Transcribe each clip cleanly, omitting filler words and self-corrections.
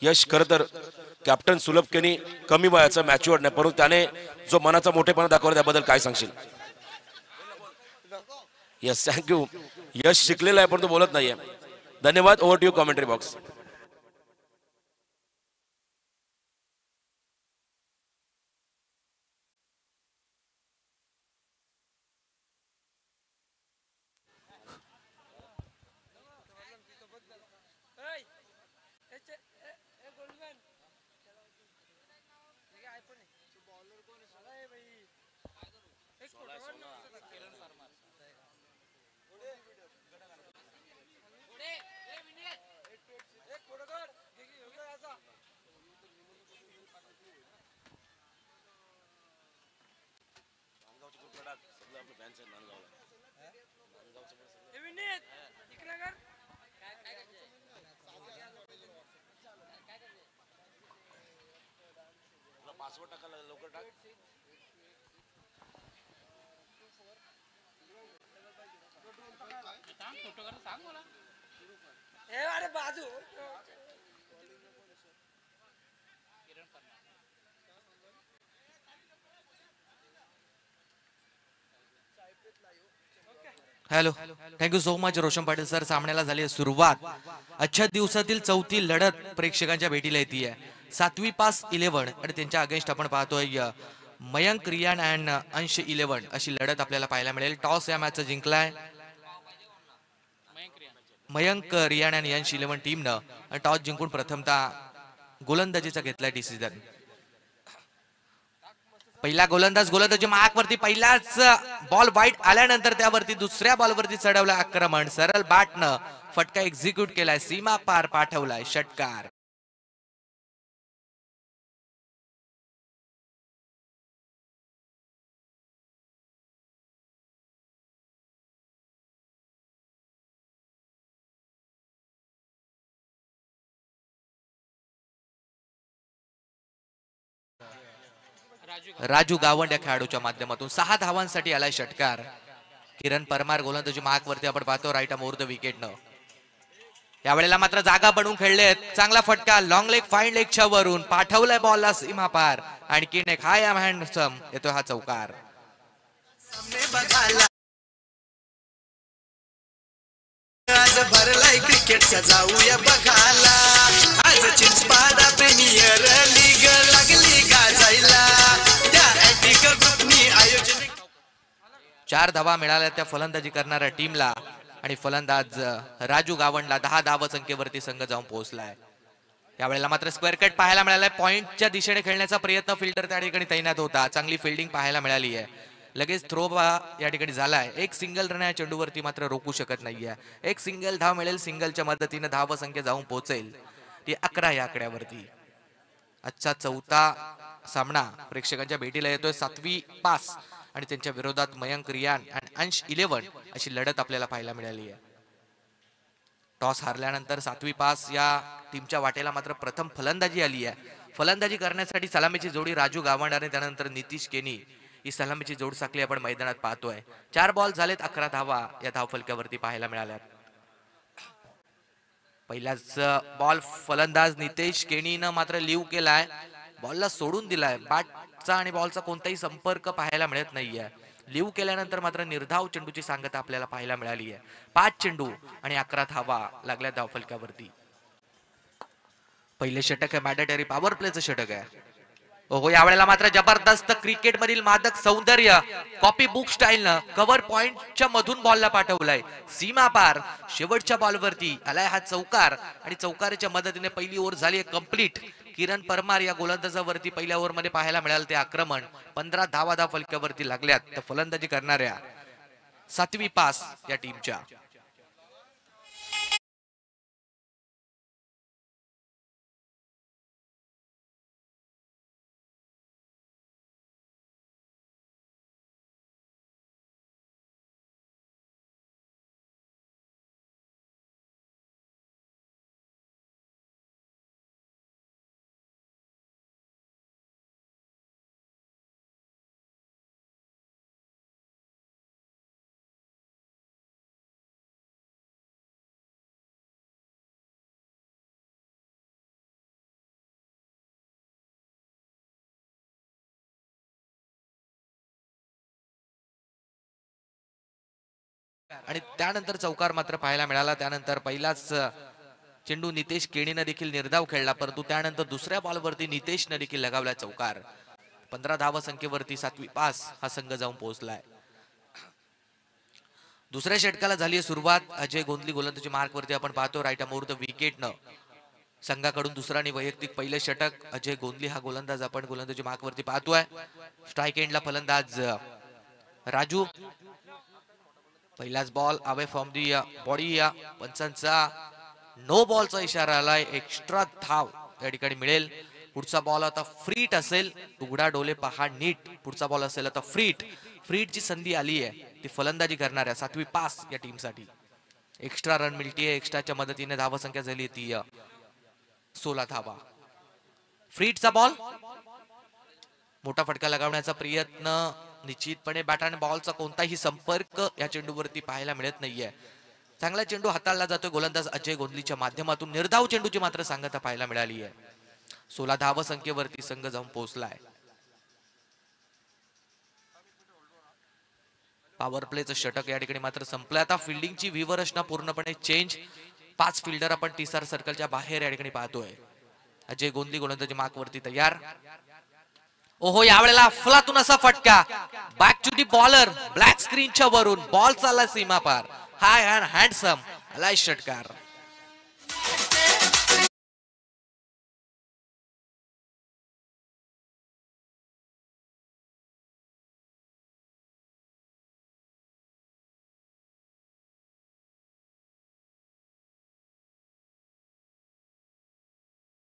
यश खरं तर कॅप्टन सुलभ केनी कमी वयाचा मॅच्युअर्ड नाही, परंतु त्याने जो मनाचा मोठेपणा दाखवला त्याबद्दल काय सांगशील? Yes, thank you. यश शिकलेला आहे पण तो बोलत नाहीये. धन्यवाद. Over to you commentary box. Password टाकायला लवकर टाक. अरे बाजू hello, thank you so much Roshan Patil sir. सामन्याला झाली आहे सुरुवात. आजच्या दिवसातील चौथी लढत प्रेक्षकांच्या भेटीला येते. 7वी पास 11 आणि त्यांच्या अगेन्स्ट आपण पाहतोय मयंक रियान अँड अंश 11 अशी लढत आपल्याला पाहायला मिळेल. टॉस या मॅचचा जिंकलाय मयंक रियान अँड अंश 11 टीमनं. टॉस जिंकून प्रथमतः गोलंदाजीचा घेतलाय डिसिजन. पहिला गोलंदाजी मार्कवरती पहिलाच बॉल वाईट आल्यानंतर त्यावरती दुसऱ्या बॉलवरती चढवलं आक्रमण. सरळ बॅटनं फटका एक्झिक्यूट केलाय, सीमा पार पाठवलाय षटकार. राजू गावंड या खेळाडूच्या माध्यमातून 6 धावांसाठी आलाय षटकार. किरण परमार गोलंदाजी मार्कवरती आपण पाहतो राईट मोर द विकेटनं. यावेळेला मात्र जागा बनवून खेळलेत. चांगला फटका लॉंग लेग फाईन लेगच्या वरून पाठवलाय बॉलला सीमा पार. आणखीन एक हाय हँडसम येतो हा चौकार. आज भरलाय क्रिकेटचा जाऊया बघायला. आज चिंचपाडा प्रीमियर लीग लागली गाजायला. त्या ऍटिक ग्रुपनी आयोजन. 4 धावा मिळाल्या त्या फलंदाजी करणाऱ्या टीमला आणि फलंदाज राजू गावंडला 10 धाव संख्येवरती संघ जाऊन पोहोचलाय. यावेळेला मात्र स्क्वेअर कट पाहायला मिळालाय. पॉइंटच्या दिशेने खेळण्याचा प्रयत्न फिल्डर त्या ठिकाणी तैनात होता. चांगली फिल्डिंग पाहायला मिळाली आहे. लगेच थ्रो या ठिकाणी झालाय. एक सिंगल रन या चेंडूवरती मात्र रोखू शकत नाहीये. एक सिंगल धाव मिळेल. सिंगलच्या मदतीने धाव संख्या जाऊन पोहोचेल ती 11 या आकड्यावरती. आजचा चौथा सामना प्रेक्षकांच्या भेटीला येतोय. 7वी पास आणि त्यांच्या विरोधात मयंक रियान आणि अंश 11 अशी लढत आपल्याला पाहायला मिळाली आहे. टॉस हारल्यानंतर 7वी पास या टीमच्या वाटेला मात्र प्रथम फलंदाजी आली आहे. फलंदाजी करण्यासाठी सलामीची जोडी राजू गावंड आणि त्यानंतर नितीश केनी ही सलामीची जोड साखळी आपण मैदानात पाहतोय. 4 बॉल झालेत, 11 धावा या धावफलकावरती पाहायला मिळाल्या. पहिलाच बॉल फलंदाज नितेश केनीनं मात्र लिव्ह केलाय. बॉलला सोडून दिलाय. बॅटचा आणि बॉलचा कोणताही संपर्क पाहायला मिळत नाहीये. लिव्ह केल्यानंतर मात्र निर्धाव चेंडूची सांगता आपल्याला पाहायला मिळाली आहे. 5 चेंडू आणि 11 धावा लागल्या धावफलकावरती. पहिले षटक आहे मॅडेटरी पॉवर प्लेचं षटक आहे. हो, यावेळेला मात्र जबरदस्त क्रिकेट मधील मादक सौंदर्य कॉपी बुक स्टाईलनं कव्हर पॉइंटच्या मधून बॉलला पाठवलाय सीमा पार. शेवटच्या बॉलवरती आलाय हा चौकार आणि चौकाराच्या मदतीने पहिली ओव्हर झाली कंप्लीट. किरण परमार या गोलंदाजावरती पहिल्या ओव्हर मध्ये पाहायला मिळालं ते आक्रमण. 15 धावा फलकावरती लागल्यात त्या फलंदाजी करणाऱ्या 7वी पास या टीमच्या. आणि त्यानंतर चौकार मात्र पाहायला मिळाला. त्यानंतर पहिलाच चेंडू नितेश केणीनं देखील निर्धाव खेळला, परंतु त्यानंतर दुसऱ्या बॉलवरती नितेशनं देखील लगावला चौकार. 15 धावा संख्येवरती 7वी पास हा संघ जाऊन पोहोचलाय. दुसऱ्या षटकाला झाली सुरुवात. अजय गोंधली गोलंदाजी मार्कवरती आपण पाहतो राईट मोर द विकेटनं संघाकडून दुसरा आणि वैयक्तिक पहिले षटक. अजय गोंधली हा गोलंदाज आपण गोलंदाजी मार्कवरती पाहतोय. स्ट्राईक एंडला फलंदाज राजू. पहिलाच ball away from the body. पंचांचा नो बॉलचा इशारा आलाय. एक्स्ट्रा धाव या ठिकाणी मिळेल. पुढचा बॉल आता फ्रीट असेल. उघडा डोले पहा नीट. पुढचा बॉल असेल आता फ्रीटची संधी आली आहे. ती फलंदाजी करणाऱ्या 7वी पास या टीमसाठी. Extra run मिळतीये. एक्स्ट्राच्या मदतीने धावा संख्या झाली ती 16 धावा. फ्रीटचा बॉल मोठा फटका लगावण्याचा प्रयत्न. निश्चितपणे बॅट आणि बॉलचा कोणताही संपर्क या चेंडूवरती पाहायला मिळत नाहीये. चांगला चेंडू हाताळला जातोय गोलंदाज अजय गोंधलीच्या माध्यमातून. निर्धाव चेंडूची मात्र सांगता पाहायला मिळाली आहे. 16 धावा संख्येवरती संघ जाऊन पोहोचलाय. पॉवर प्लेचं षटक या ठिकाणी मात्र संपलं. आता फिल्डिंगची व्यूहरचना पूर्णपणे चेंज. 5 फिल्डर आपण टीसार सर्कलच्या बाहेर या ठिकाणी पाहतोय. अजय गोंधली गोलंदाजी मार्कवरती तयार. ओहो, यावेळेला अफलातून असा फटका. Back to the bowler. Black स्क्रीनच्या वरून बॉल चालला सीमा पार. हाय अँड हँडसम आलाय षटकार.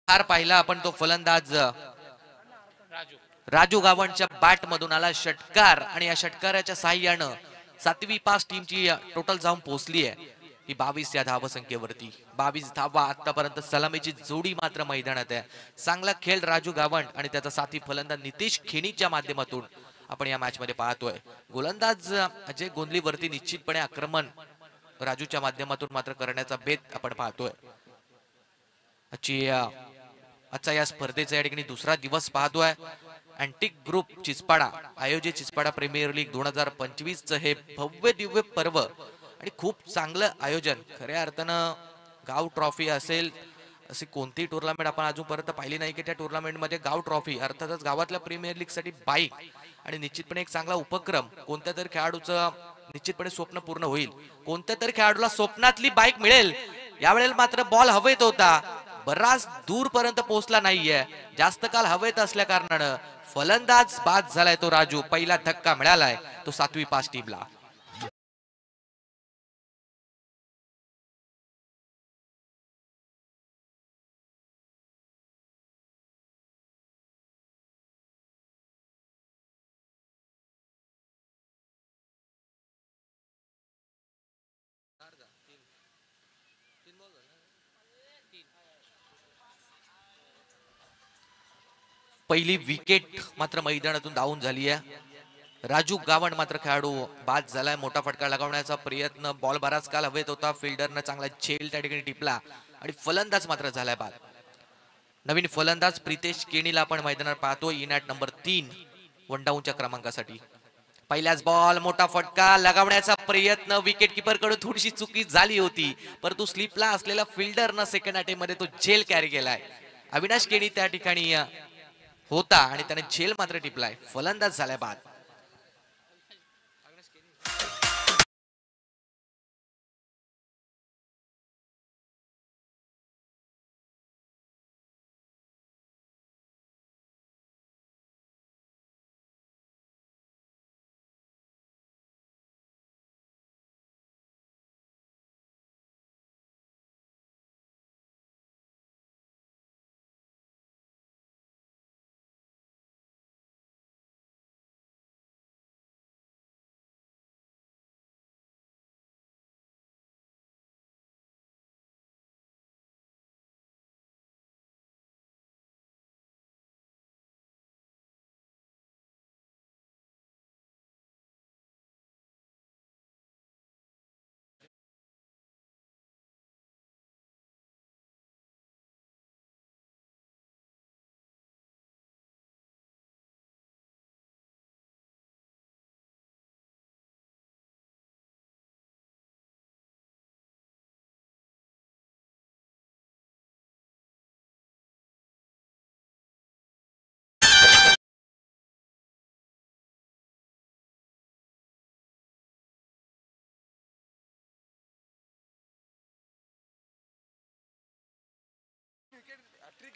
हार पाहिला आपण तो फलंदाज राजू गावंडच्या बॅट मधून आला षटकार. आणि या षटकाराच्या साह्यानं 7वी पास टीमची टोटल जाऊन पोहोचली आहे ही 22 या धावा संख्येवरती. 22 धावा. आतापर्यंत सलामीची जोडी मात्र मैदानात आहे. चांगला खेळ राजू गावंड आणि त्याचा साथी फलंदाज नितेश खेणीच्या माध्यमातून आपण या मॅच मध्ये पाहतोय. गोलंदाज अजय गोंधलीवरती निश्चितपणे आक्रमण राजूच्या माध्यमातून मात्र करण्याचा बेत आपण पाहतोय. आजचा या स्पर्धेचा या ठिकाणी दुसरा दिवस पाहतोय. अँटिक ग्रुप चिचपाडा आयोजित चिचपाडा प्रीमियर लीग 2025 चं हे भव्य दिव्य पर्व आणि खूप चांगलं आयोजन. खऱ्या अर्थानं गाव ट्रॉफी असेल अशी कोणतीही टुर्नामेंट आपण अजूनपर्यंत पाहिली नाही की त्या टुर्नामेंट मध्ये गाव ट्रॉफी अर्थातच गावातल्या प्रीमियर लीग साठी बाईक आणि निश्चितपणे एक चांगला उपक्रम. कोणत्या तरी खेळाडूचं निश्चितपणे स्वप्न पूर्ण होईल. कोणत्या तरी खेळाडूला स्वप्नातली बाईक मिळेल. यावेळेला मात्र बॉल हवेत होता. बराच दूरपर्यंत पोहोचला नाहीये. जास्त काल हवेत असल्या कारणानं फलंदाज बाद झालाय तो राजू. पहिला धक्का मिळालाय तो 7वी पास टीमला. पहिली विकेट मात्र मैदानातून डाऊन झाली आहे. राजू गावंड मात्र खेळाडू बाद झालाय. मोठा फटका लगावण्याचा प्रयत्न. बॉल बराच काल हवेत होता. फिल्डरनं चांगला झेल त्या ठिकाणी टिपला आणि फलंदाज मात्र झालाय बाद. नवीन फलंदाज प्रितेश केणीला आपण मैदानात पाहतो. इनॅट नंबर 3 वन डाऊनच्या क्रमांकासाठी. पहिल्याच बॉल मोठा फटका लगावण्याचा प्रयत्न. विकेट किपर कडून थोडीशी चुकी झाली होती, परंतु स्लिपला असलेला फिल्डरनं सेकंड अटेम्प्ट मध्ये तो झेल कॅरी केलाय. अविनाश केणी त्या ठिकाणी होता आणि त्याने झेल मात्र टिपलाय. फलंदाज झालाय बाद.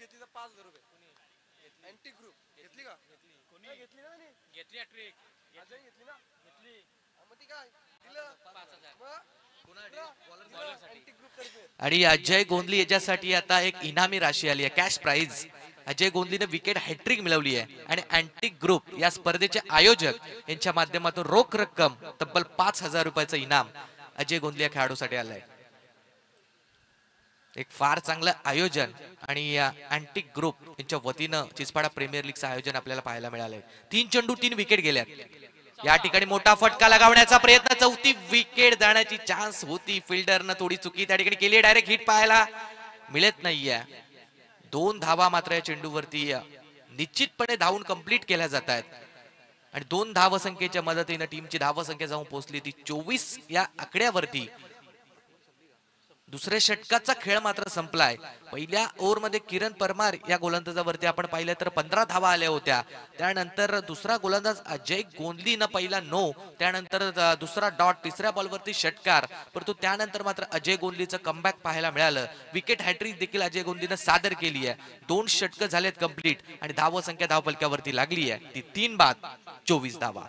घेतली तर 5,000 रुपये अँटी ग्रुप घेतली का कोणी घेतली ना घेतली अजय घेतली ना घेतली मग ती काय दिलं 5,000 अँटी ग्रुप तर्फे आणि अजय गोंधली याच्यासाठी आता एक इनामी राशी आली आहे, कॅश प्राइज. अजय गोंधलीने विकेट हॅट्रिक मिळवली आहे आणि अँटिक ग्रुप या स्पर्धेचे आयोजक यांच्या माध्यमातून रोख रक्कम तब्बल 5,000 रुपयाचं इनाम अजय गोंधली या खेळाडूसाठी आलंय. एक फार चांगलं आयोजन आणि अँटिक ग्रुप यांच्या वतीनं चिचपाडा प्रीमियर लीगचं आयोजन आपल्याला पाहायला मिळालंय. 3 चेंडू 3 विकेट गेल्यात. या ठिकाणी मोठा फटका लगावण्याचा प्रयत्न, 4थी विकेट जाण्याची चान्स होती. फिल्डरनं थोडी चुकी त्या ठिकाणी केली, डायरेक्ट हिट पाहायला मिळत नाहीये. 2 धावा मात्र या चेंडूवरती निश्चितपणे धावून कंप्लीट केल्या जात आहेत आणि 2 धावसंख्येच्या मदतीनं टीमची धावसंख्या जाऊन पोहोचली ती 24 या आकड्यावरती. दुसऱ्या षटकाचा खेळ मात्र संपलाय. पहिल्या ओव्हरमध्ये किरण परमार या गोलंदाजावरती आपण पाहिलं तर 15 धावा आल्या होत्या. त्यानंतर दुसरा गोलंदाज अजय गोंधलीनं पहिला नो, त्यानंतर दुसरा डॉट, तिसऱ्या बॉलवरती षटकार, परंतु त्यानंतर मात्र अजय गोंधलीचं कमबॅक पाहायला मिळालं. विकेट हॅट्रिक देखील अजय गोंधलीनं सादर केली आहे. 2 षटकं झालेत कंप्लीट आणि धावसंख्या धावफलकावरती लागली आहे ती 3 बाद 24 धावा.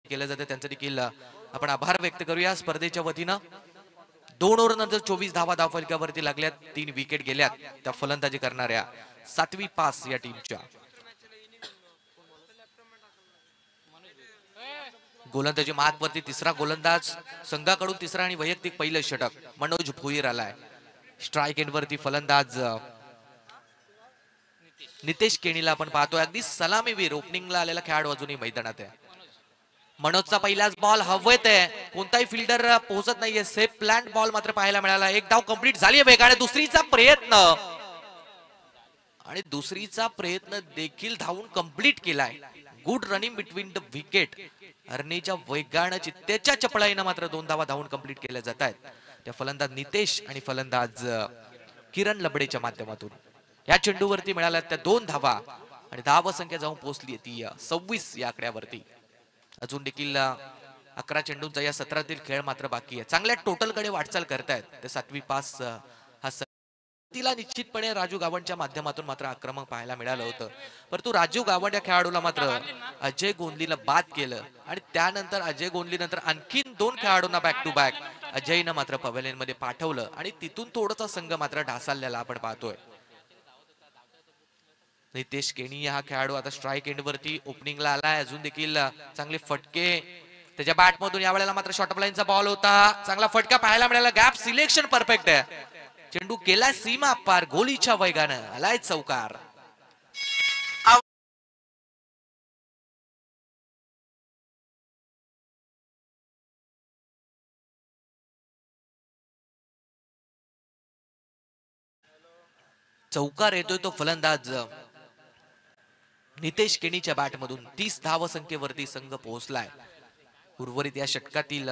केलं जातं त्यांचं देखील आपण आभार व्यक्त करूया स्पर्धेच्या वतीनं. 2 ओव्हर नंतर 24 धावा धावफलकावरती लागल्यात. 3 विकेट गेल्यात त्या फलंदाजी करणाऱ्या 7वी पास या टीमच्या. गोलंदाजी मार्कवरती तिसरा गोलंदाज संघाकडून तिसरा आणि वैयक्तिक पहिलं षटक मनोज भोईर आलाय. स्ट्राईक एंडवरती फलंदाज नितेश केणीला आपण पाहतोय. अगदी सलामीवीर ओपनिंगला आलेला खेळाडू अजूनही मैदानात आहे. मनोजचा पहिलाच बॉल हवेत आहे, कोणताही फिल्डर पोहोचत नाहीये. सेफ प्लॅन्ड बॉल मात्र पाहायला मिळाला. एक धाव कंप्लीट झाली आहे वेगाने. दुसरीचा प्रयत्न देखील धावून कंप्लीट केलाय. Good running between the wicket. अर्नीच्या वेगानं चित्तेच्या चपळाईनं मात्र 2 धावा धावून कंप्लीट केल्या जात आहेत त्या फलंदाज नितेश आणि फलंदाज किरण लबडेच्या माध्यमातून. या चेंडूवरती मिळाल्या त्या 2 धावा आणि धावसंख्या जाऊन पोहोचली ती 26 या आकड्यावरती. अजून देखील 11 चेंडूंचा या सत्रातील खेळ मात्र बाकी आहे. चांगल्या टोटलकडे वाटचाल करतायत ते 7वी पास. हा तिला निश्चितपणे राजू गावंडच्या माध्यमातून मात्र आक्रमक पाहायला मिळालं होतं, परंतु राजू गावंड या खेळाडूला मात्र अजय गोंधलीला बाद केलं आणि त्यानंतर अजय गोंधली नंतर आणखीन 2 खेळाडूंना बॅक टू बॅक अजयनं मात्र पवेलियन मध्ये पाठवलं आणि तिथून थोडासा संघ मात्र ढासळलेला आपण पाहतोय. नितेश केणी हा खेळाडू आता स्ट्राईक एंड वरती ओपनिंगला आलाय. अजून देखील चांगले फटके त्याच्या बॅट मधून. यावेळेला मात्र शॉर्ट लाईनचा बॉल होता, चांगला फटका पाहायला मिळाला. गॅप सिलेक्शन परफेक्ट आहे. चेंडू केला सीमा पार, गोलीच्या वेगानं आलाय चौकार. चौकार येतोय तो फलंदाज नितेश केणीच्या बॅट मधून. 30 धावसंख्येवरती संघ पोहोचलाय. उर्वरित या षटकातील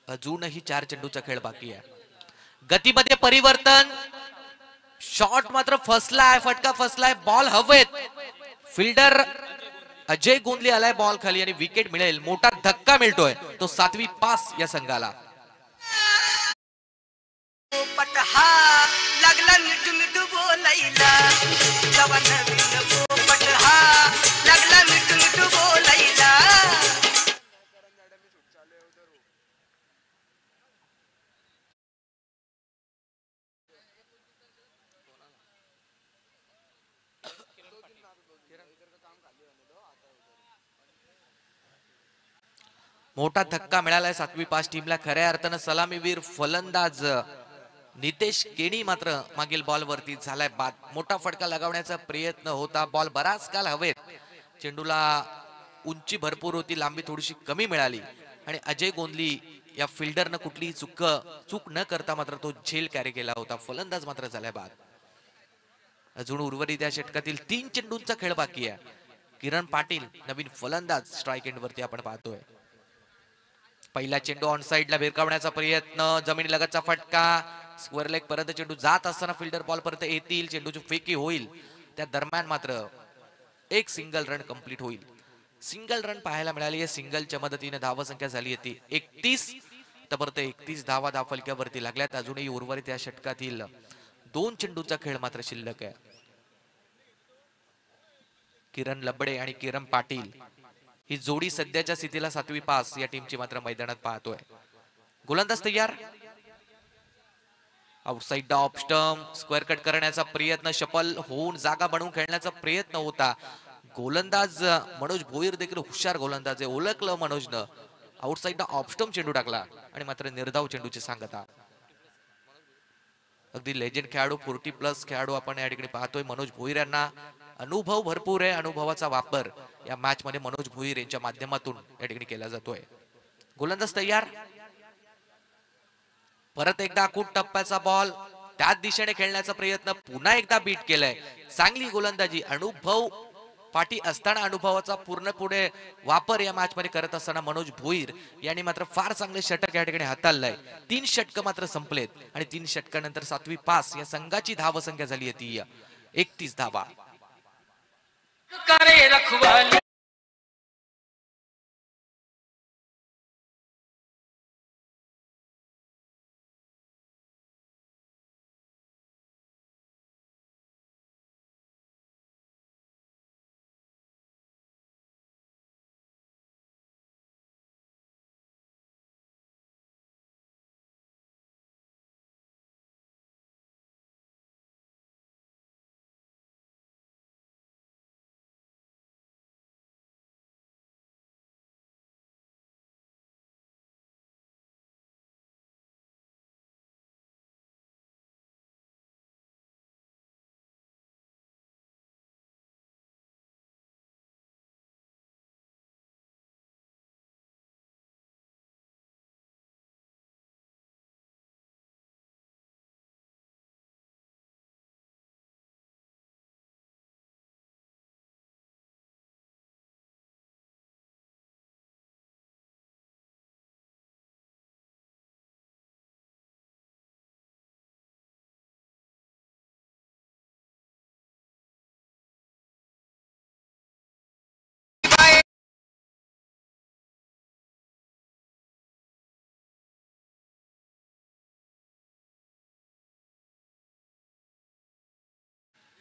अजूनही 4 चेंडूचा खेळ बाकी आहे. गतीमध्ये परिवर्तन, शॉट मात्र फसलाय, फटका फसलाय, बॉल हवेत. फिल्डर अजय गोंधली आलाय बॉल खाली आणि विकेट मिळेल. मोठा धक्का मिळतोय तो 7वी पास या संघाला. लागला मिठू मिठू बोलायला जवान पोपट हा लागला मिठू मिठू बोलायला. मोठा धक्का मिळालाय 7वी पास टीमला. खऱ्या अर्थानं सलामीवीर फलंदाज नितेश केणी मात्र मागील बॉल वरती झालाय बाद. मोठा फटका लगावण्याचा प्रयत्न होता. बॉल बराच काल हवेत. चेंडूला उंची भरपूर होती, लांबी थोडीशी कमी मिळाली आणि अजय गोंधली या फिल्डरनं कुठलीही चूक न करता मात्र तो झेल कॅरी केला होता. फलंदाज मात्र झालाय बाद. अजून उर्वरित या षटकातील 3 चेंडूंचा खेळ बाकी आहे. किरण पाटील नवीन फलंदाज स्ट्राईक एंड वरती आपण पाहतोय. पहिला चेंडू ऑन साइडला भिरकावण्याचा प्रयत्न, जमिनीलगतचा फटका, स्क्वेअर लेग पर्यंत चेंडू जात असताना फिल्डर बॉल पर्यंत येतील, चेंडूची फेकी होईल. त्या दरम्यान मात्र एक सिंगल रन कंप्लीट होईल. सिंगल रन पाहायला मिळाली आहे. सिंगलच्या मदतीने धावसंख्या झाली होती 31. तबरत 31 धावा धावफलक्यावरती लागल्यात. अजूनही उर्वरित या षटकातील 2 चेंडूचा खेळ मात्र शिल्लक आहे. किरण लबडे आणि किरण पाटील ही जोडी सध्याच्या स्थितीला 7वी पास या टीमची मात्र मैदानात पाहतोय. गोलंदाज तयार. Outside the off stump, square cut करण्याचा प्रयत्न, शफल होऊन जागा बनवून खेळण्याचा प्रयत्न होता. गोलंदाज मनोज भोईर देखील हुशार गोलंदाज आहे. ओळखलं मनोजनं. आउटसाइड द ऑफ स्टंप चेंडू टाकला आणि मात्र निर्धाव चेंडूची सांगता. अगदी लेजेंड खेळाडू, 40+ खेळाडू आपण या ठिकाणी पाहतोय. मनोज भोईर यांना अनुभव भरपूर आहे. अनुभवाचा वापर या मॅच मध्ये मनोज भोईर यांच्या माध्यमातून या ठिकाणी केला जातोय. गोलंदाज तयार. परत एकदा अकूट टप्प्याचा बॉल, त्याच दिशेने खेळण्याचा प्रयत्न, पुन्हा एकदा बीट केलाय. चांगली गोलंदाजी, अनुभव पाठी असताना अनुभवाचा पूर्ण पुढे वापर या मॅच मध्ये करत असताना मनोज भोईर यांनी मात्र फार चांगले षटक या ठिकाणी हाताळलंय. 3 षटक मात्र संपलेत आणि 3 षटकानंतर 7वी पास या संघाची धावसंख्या झाली आहे ती 31 धावा. करे रखवाली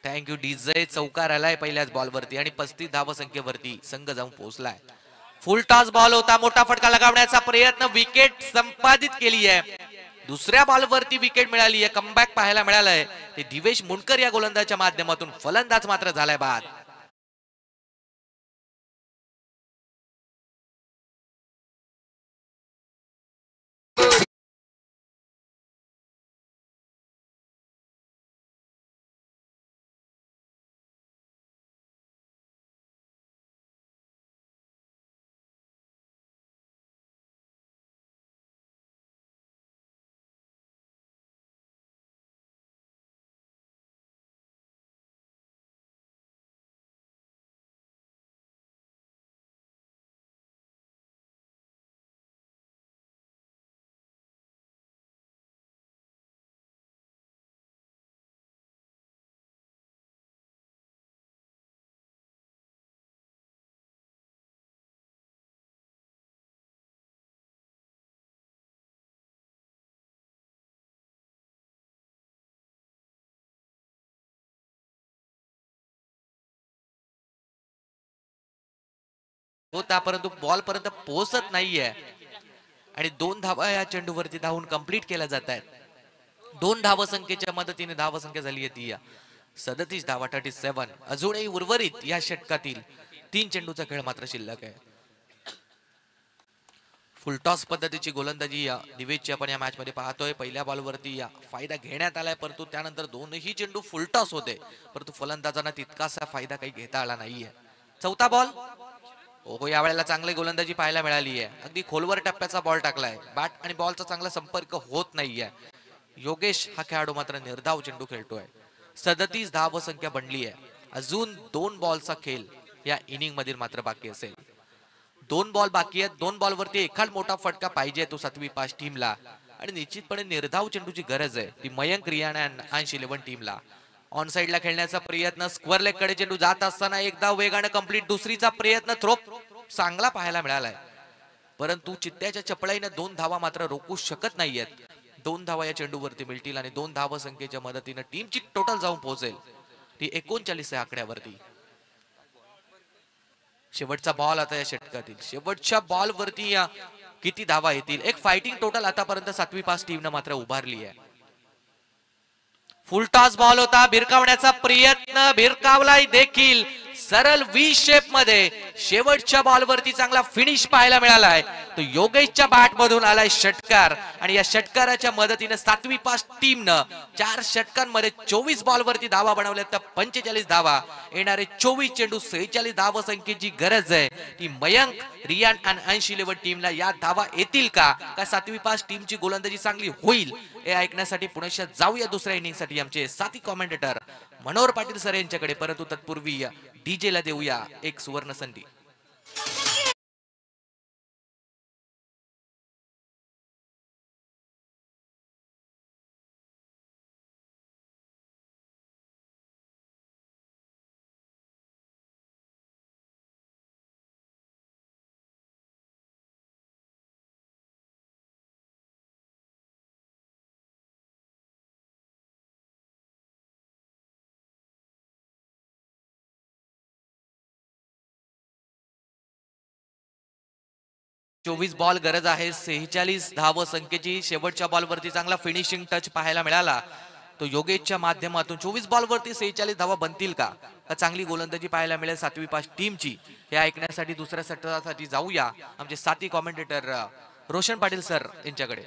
थँक्यू डीजे. चौकार आलाय पहिल्याच बॉलवरती आणि 35 धावसंख्येवरती संघ जाऊन पोहोचलाय. फुल टॉस बॉल होता. मोठा फटका लगावण्याचा प्रयत्न, विकेट संपादित केली आहे. दुसऱ्या बॉलवरती विकेट मिळाली आहे. कमबॅक पाहायला मिळालंय ते दिवेश मुंडकर या गोलंदाजाच्या माध्यमातून. फलंदाज मात्र झालाय बाद. होता परंतु बॉल पर्यंत पोहोचत नाहीये आणि 2 धावा या चेंडूवरती धावून कंप्लीट केल्या जात आहेत. 2 धावसंख्येच्या मदतीने धावसंख्या झाली आहे ती 37 धावा 37. अजूनही उर्वरित या षटकातील 3 चेंडूचा खेळ मात्र शिल्लक आहे. फुलटॉस पद्धतीची गोलंदाजी दिवेशची आपण या मॅच मध्ये पाहतोय. पहिल्या बॉलवरती फायदा घेण्यात आलाय, परंतु त्यानंतर दोनही चेंडू फुलटॉस होते, परंतु फलंदाजांना तितकासा फायदा काही घेता आला नाहीये. चौथा बॉल. हो, यावेळेला चांगली गोलंदाजी पाहायला मिळाली आहे. अगदी खोलवर टप्प्याचा बॉल टाकलाय. बॅट आणि बॉलचा चांगला संपर्क होत नाहीये. योगेश हा खेळाडू मात्र निर्धाव चेंडू खेळतोय. 37 धावसंख्या बनली आहे. अजून 2 बॉलचा खेळ या इनिंग मधील मात्र बाकी असेल. 2 बॉल बाकी आहेत. 2 बॉलवरती एखाद मोठा फटका पाहिजे तो 7वी पास टीमला, आणि निश्चितपणे निर्धाव चेंडूची गरज आहे ती मयंक रियान अंश 11 टीमला. ऑन साइडला खेळण्याचा प्रयत्न, स्क्वेअर लेग कडे चेंडू जात असताना एकदा वेगाने कंप्लीट, दुसरीचा प्रयत्न, थ्रो चांगला पाहायला मिळालाय, परंतु चित्त्याच्या चपळाईने 2 धावा मात्र रोखू शकत नाहीयेत. 2 धावा या चेंडूवरती मिळतील आणि 2 धावा संख्येच्या मदतीने टीमची टोटल जाऊन पोहोचेल ती 39 आकड्यावरती. शेवटचा बॉल आता या षटकातील. शेवटच्या बॉल वरती किती धावा येतील? एक फायटिंग टोटल आतापर्यंत 7वी पास टीमनं मात्र उभारली आहे. फुल टॉस बॉल होता, भिरकावण्याचा प्रयत्न, भिरकावलाय देखील सरळ व्ही शेप मध्ये. शेवटच्या बॉल वरती चांगला फिनिश पाहायला मिळालाय. तो योगेशच्या बॅट मधून आलाय षटकार, आणि या षटकाराच्या मदतीने 7वी पास टीमनं 4 षटकांमध्ये 24 बॉल वरती धावा बनवल्या तर 45 धावा. येणारे 24 चेंडू 46 धावा संख्येची गरज आहे. ती मयंक रियान आणि अंश 11 टीमला या धावा येतील का 7वी पास टीमची गोलंदाजी चांगली होईल हे ऐकण्यासाठी पुण्याच्या जाऊया दुसऱ्या इनिंग साठी आमचे साथी कॉमेंटेटर मनोहर पाटील सर यांच्याकडे. परंतु तत्पूर्वी डीजे ला देऊया एक सुवर्ण संधी. चोवीस बॉल गरज आहे 46 धाव संख्येची. शेवटच्या बॉल वरती चांगला फिनिशिंग टच पाहायला मिळाला तो योगेशच्या माध्यमातून. 24 बॉल वरती 46 धावा बनतील का? चांगली गोलंदाजी पाहायला मिळेल 7वी पास टीमची हे ऐकण्यासाठी दुसऱ्या सत्रासाठी जाऊया आमचे साथी कॉमेंटेटर रोशन पाटील सर यांच्याकडे.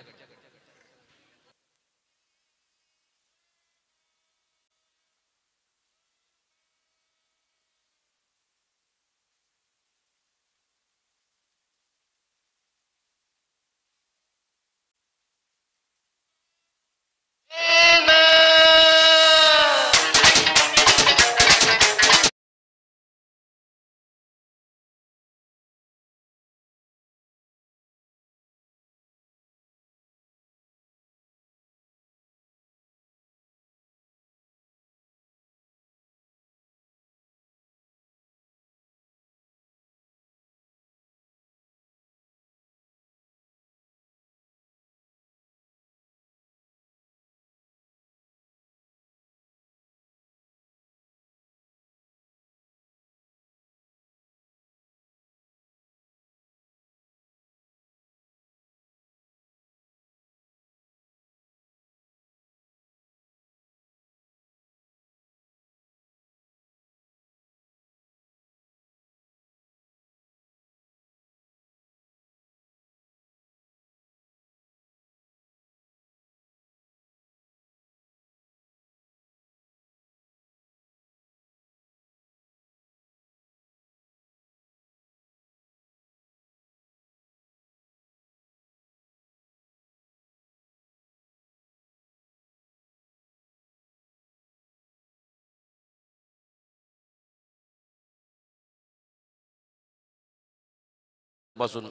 पासून